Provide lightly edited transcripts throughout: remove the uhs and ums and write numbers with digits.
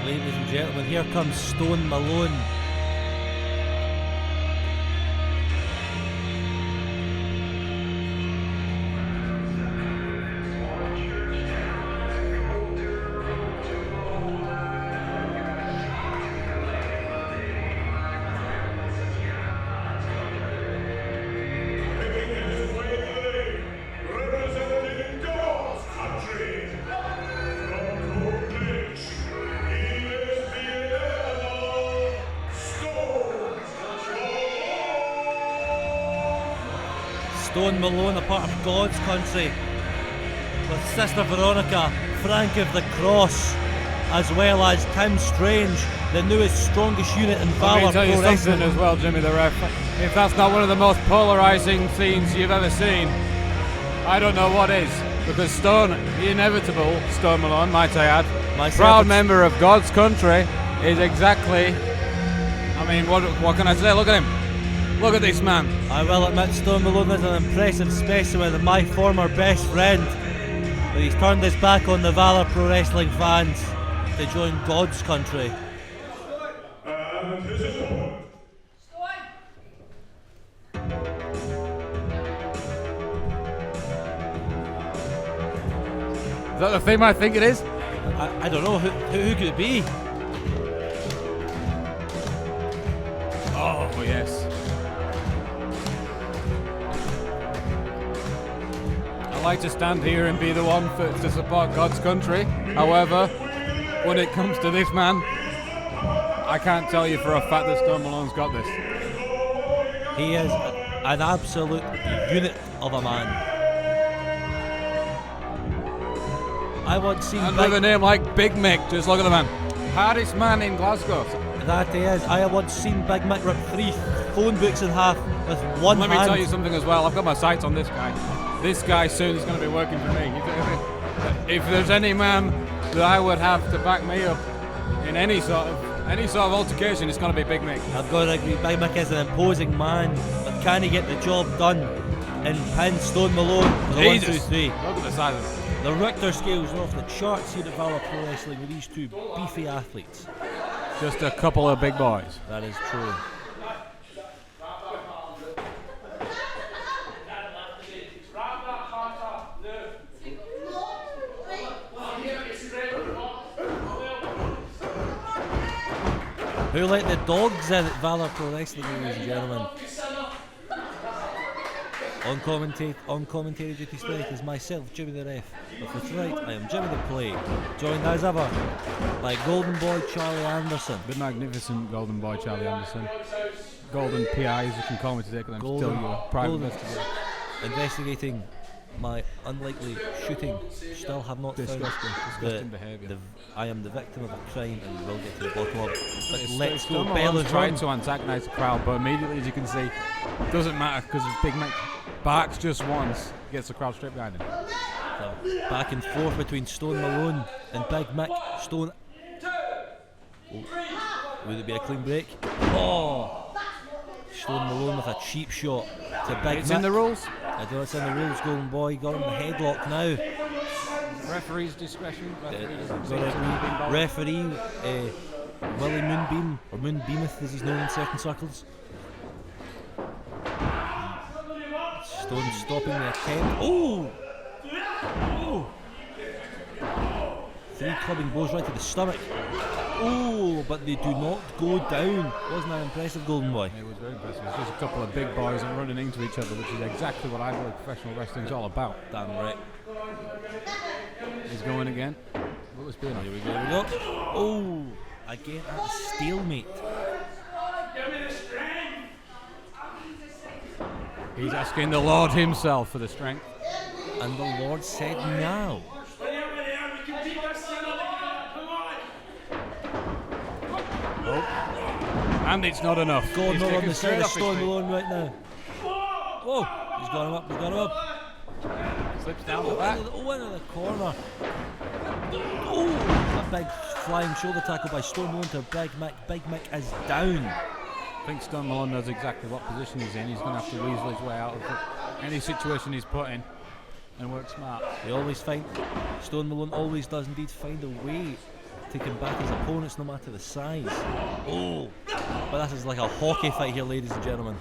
Ladies and gentlemen, here comes Stone Malone. Stone Malone, a part of God's country, with Sister Veronica, Frank of the Cross, as well as Tim Strange, the newest, strongest unit in Valor. Let me tell you Pro Wrestling. something as well, Jimmy the ref. If that's not one of the most polarising scenes you've ever seen, I don't know what is. Because Stone, the inevitable Stone Malone, might I add, proud member of God's country, is exactly. I mean, what can I say? Look at him. Look at this man. I will admit Stone Malone is an impressive specimen and my former best friend. But he's turned his back on the Valor Pro Wrestling fans to join God's country. And his opponent. Is that the theme I think it is? I don't know, who could it be? Oh, yes. I like to stand here and be the one to support God's country. However, when it comes to this man, I can't tell you for a fact that Stone Malone's got this. He is an absolute unit of a man. I once seen And with a name like Big Mick, just look at the man. Hardest man in Glasgow. That he is. I have once seen Big Mick rip 3 phone books in half with one hand. Let me tell you something as well. I've got my sights on this guy. This guy soon is going to be working for me. If there's any man that I would have to back me up in any sort of altercation, it's going to be Big Mick. I've got to agree. Big Mick is an imposing man, but can he get the job done? In pin Stone Malone. 1, 2, 3. Look at the size of him. The Richter scales are off the charts here at Valor Pro Wrestling with these two beefy athletes. Just a couple of big boys. That is true. Who let the dogs in at Valor Pro Wrestling, ladies and gentlemen? On commentary duty tonight is myself, Jimmy the Ref. But for tonight, I am Jimmy the Play, joined as ever by Golden Boy Charlie Anderson. The magnificent Golden Boy Charlie Anderson. Golden PI, as you can call me today, because I'm still your private investigator. Investigating my unlikely shooting. Still have not Disgusting found behaviour. I am the victim of a crime and we will get to the bottom of it. But let's Stone go Malone's Bella's trying run. to antagonise the crowd, but immediately, as you can see, it doesn't matter because Big Mick barks just once, gets the crowd straight behind him. So, back and forth between Stone Malone and Big Mick. Stone. Oh. Would it be a clean break? Oh! Stone Malone with a cheap shot to Big It's Mick. in the rules. I know it's in the rules, Golden Boy. Got him the headlock now. Referee's discretion. Referee Willie Moonbeam, or Moonbeameth as he's known in certain circles. Stone stopping the attempt. Oh! Oh! 3 clubbing blows right to the stomach. Oh, but they do not go down. Wasn't that impressive, Golden Boy? It was very impressive. It's just a couple of big boys and running into each other, which is exactly what I believe professional wrestling is all about. Damn right. He's going again. What was being? Here we go. Oh, again at a stalemate. He's asking the Lord himself for the strength. And the Lord said now. Oh. And it's not enough. God, He's not on taken the straight side of off his Stone feet. Malone right now. Oh, he's got him up, he's got him up. Slips down the back. Into the corner. Oh, a big flying shoulder tackle by Stone Malone to Big Mick. Big Mick is down. I think Stone Malone knows exactly what position he's in. He's going to have to weasel his way out of any situation he's put in and work smart. They always find, Stone Malone always does indeed find a way to combat his opponents no matter the size. Oh, but this is like a hockey fight here, ladies and gentlemen.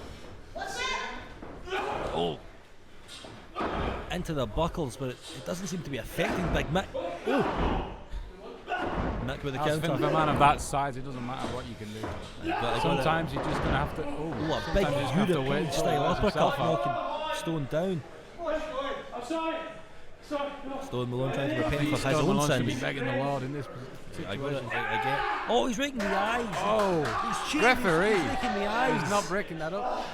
Oh, into the buckles, but it doesn't seem to be affecting Big Mick. Oh, Mick with the counter. For a man of that size, it doesn't matter what you can do. Sometimes you're just going to have to. Oh, a big European style uppercut knocking Stone down. Stone Malone trying to repent for his own sins. Should be begging the Lord in this situation. I get. Oh, he's raking the eyes. Oh, he's cheating. Referee. He's raking the eyes. He's not breaking that up.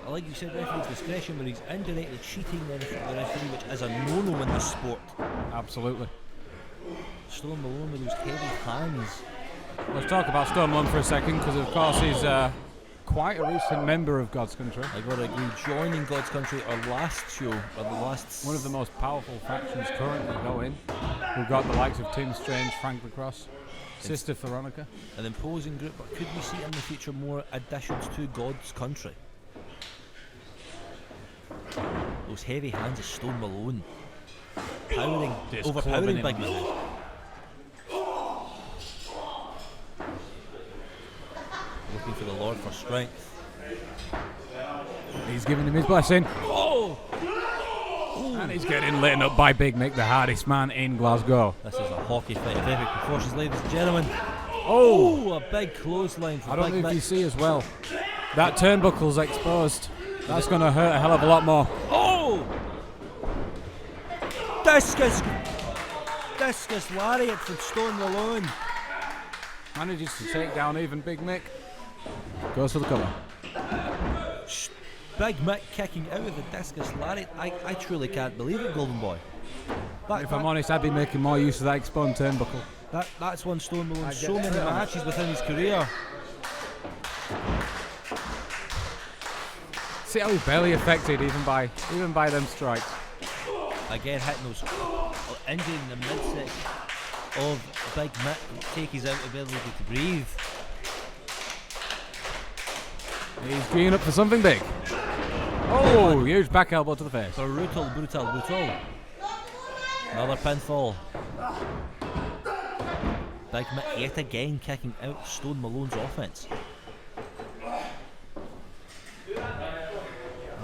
I like you said, referee's discretion, but he's indirectly cheating the referee, which is a no-no in this sport. Absolutely. Stone Malone with those heavy hands. Let's talk about Stone Malone for a second, because of course he's quite a recent member of God's Country. I gotta agree, joining God's Country, our last show, or the last... One of the most powerful factions currently going. We've got the likes of Tim Strange, Frank Lacrosse, Sister Veronica. An imposing group, but could we see in the future more additions to God's Country? Those heavy hands of Stone Malone. Overpowering Big Man. Looking for the Lord for strength. He's giving him his blessing. Oh! And he's getting lit up by Big Mick, the hardest man in Glasgow. This is a hockey fight of epic proportions, ladies and gentlemen. Oh! A big clothesline for Big Mick. I don't know if you see as well. That turnbuckle's exposed. That's going to hurt a hell of a lot more. Oh! Discus lariat from Stone Malone. Manages to take down even Big Mick. Goes for the cover. Big Mick kicking out of the discus lariat. I truly can't believe it, Golden Boy. If I'm honest, I'd be making more use of that exposed turnbuckle. That's won Stone Malone so many matches within his career. See how he's barely affected even by them strikes. Again, hitting those, injuring the midsection of Big Mick, take his ability to breathe. He's gearing up for something big. Oh, huge back elbow to the face. Brutal. Another pinfall. Big Mick yet again kicking out Stone Malone's offense.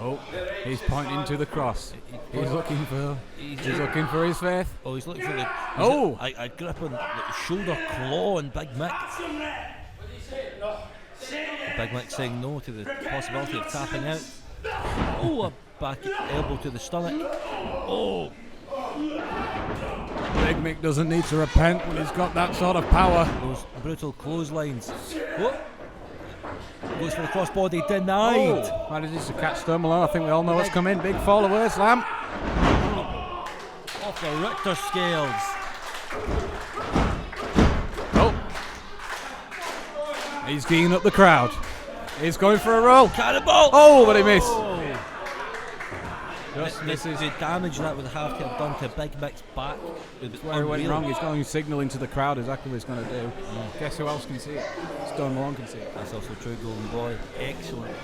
Oh, he's pointing to the cross. He's looking for his faith. Oh, he's looking for the. I grip on the shoulder claw on Big Mick. Big Mick saying no to the possibility of tapping out. Oh, a back elbow to the stomach. Oh. Big Mick doesn't need to repent when he's got that sort of power. Those brutal clotheslines. What? Goes for the crossbody, denied. Oh, manages to catch Stone Malone. I think we all know what's coming. Big fall away slam. Off the Richter scales. Oh. He's geeing up the crowd. He's going for a roll. Cannonball. Oh, but he missed. The damage that would have to have done to Big Mick's back. Where it went wrong, he's going signalling to the crowd exactly what he's going to do. Guess who else can see it? Stone Malone can see it. That's also true, Golden Boy. Excellent.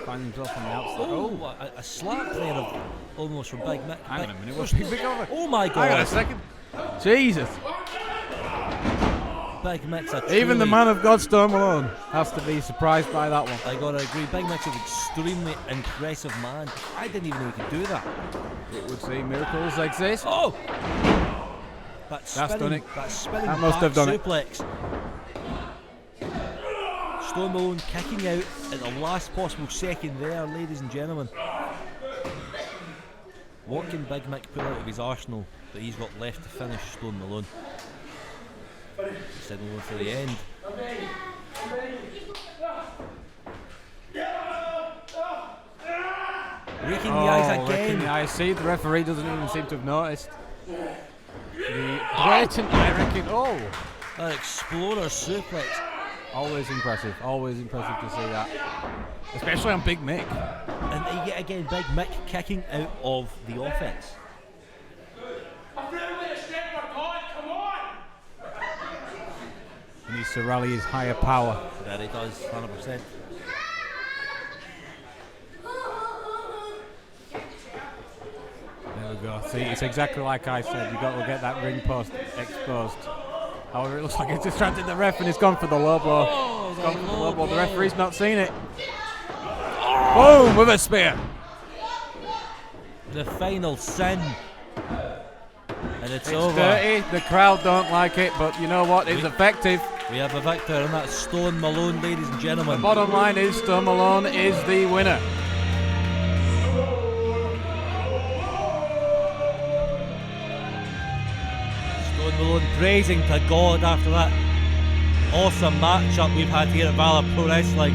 Finds himself on the outside. Oh, a slap there almost from Big Mick. Hang on a minute, what's Big Mick over? Oh my God. Hang on a second. Jesus. Big Mick's a even the man of God, Stone Malone, has to be surprised by that one. I gotta agree, Big Mick's an extremely impressive man. I didn't even know he could do that. It would say miracles exist. Oh! That's done it. That must have done suplex. Stone Malone kicking out at the last possible second there, ladies and gentlemen. What can Big Mick pull out of his arsenal that he's got left to finish Stone Malone? Signaling for the end. Raking the eyes again. I see the referee doesn't even seem to have noticed. The blatant eye raking. Oh! That Explorer suplex. Always impressive to see that. Especially on Big Mick. And yet again, Big Mick kicking out of the offense. He needs to rally his higher power. There he does, 100%. See, it's exactly like I said. You've got to get that ring post exposed. However, it looks like he's distracted the ref and he's gone for the low blow. Oh, He's gone for the low blow. The blow. referee's not seen it. Boom! With a spear. The final sin. And it's It's over. dirty. The crowd don't like it, but you know what? It's effective. We have a victor, and that's Stone Malone, ladies and gentlemen. The bottom line is Stone Malone is the winner. Stone Malone praising to God after that awesome matchup we've had here at Valor Pro Wrestling.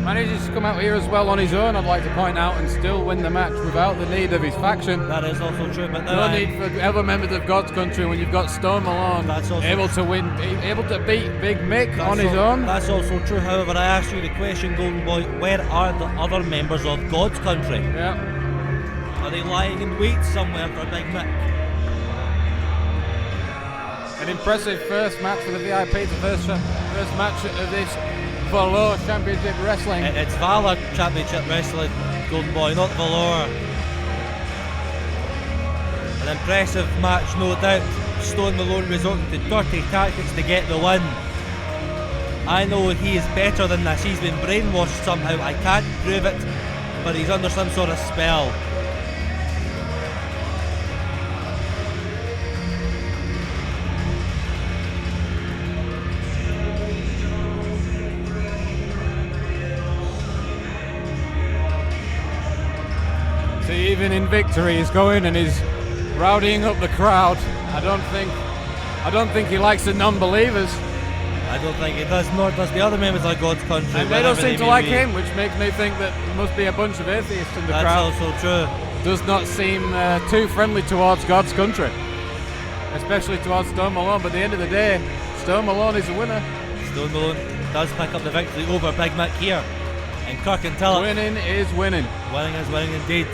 Manages to come out here as well on his own, I'd like to point out, and still win the match without the need of his faction. That is also true, but No need for other members of God's country when you've got Stone Malone That's also able to win, able to beat Big Mick on his al- own. That's also true. However, I asked you the question, Golden Boy, where are the other members of God's country? Yeah. Are they lying in wait somewhere for Big Mick? An impressive first match for the VIP, the first match of this Valor Championship Wrestling. It's Valor Championship Wrestling, Golden Boy, not Valor. An impressive match, no doubt. Stone Malone resorting to dirty tactics to get the win. I know he is better than this. He's been brainwashed somehow. I can't prove it, but he's under some sort of spell. See, even in victory, he's going and he's rowdying up the crowd. I don't think he likes the non-believers, I don't think he does, nor does the other members of God's country. and they don't wherever seem to may like be. him, which makes me think that there must be a bunch of atheists in the That's crowd. also true. Does not seem too friendly towards God's country, especially towards Stone Malone. But at the end of the day, Stone Malone is the winner. Stone Malone does pick up the victory over Big Mick here in Kirkintiloch. Winning is winning. Winning is winning indeed.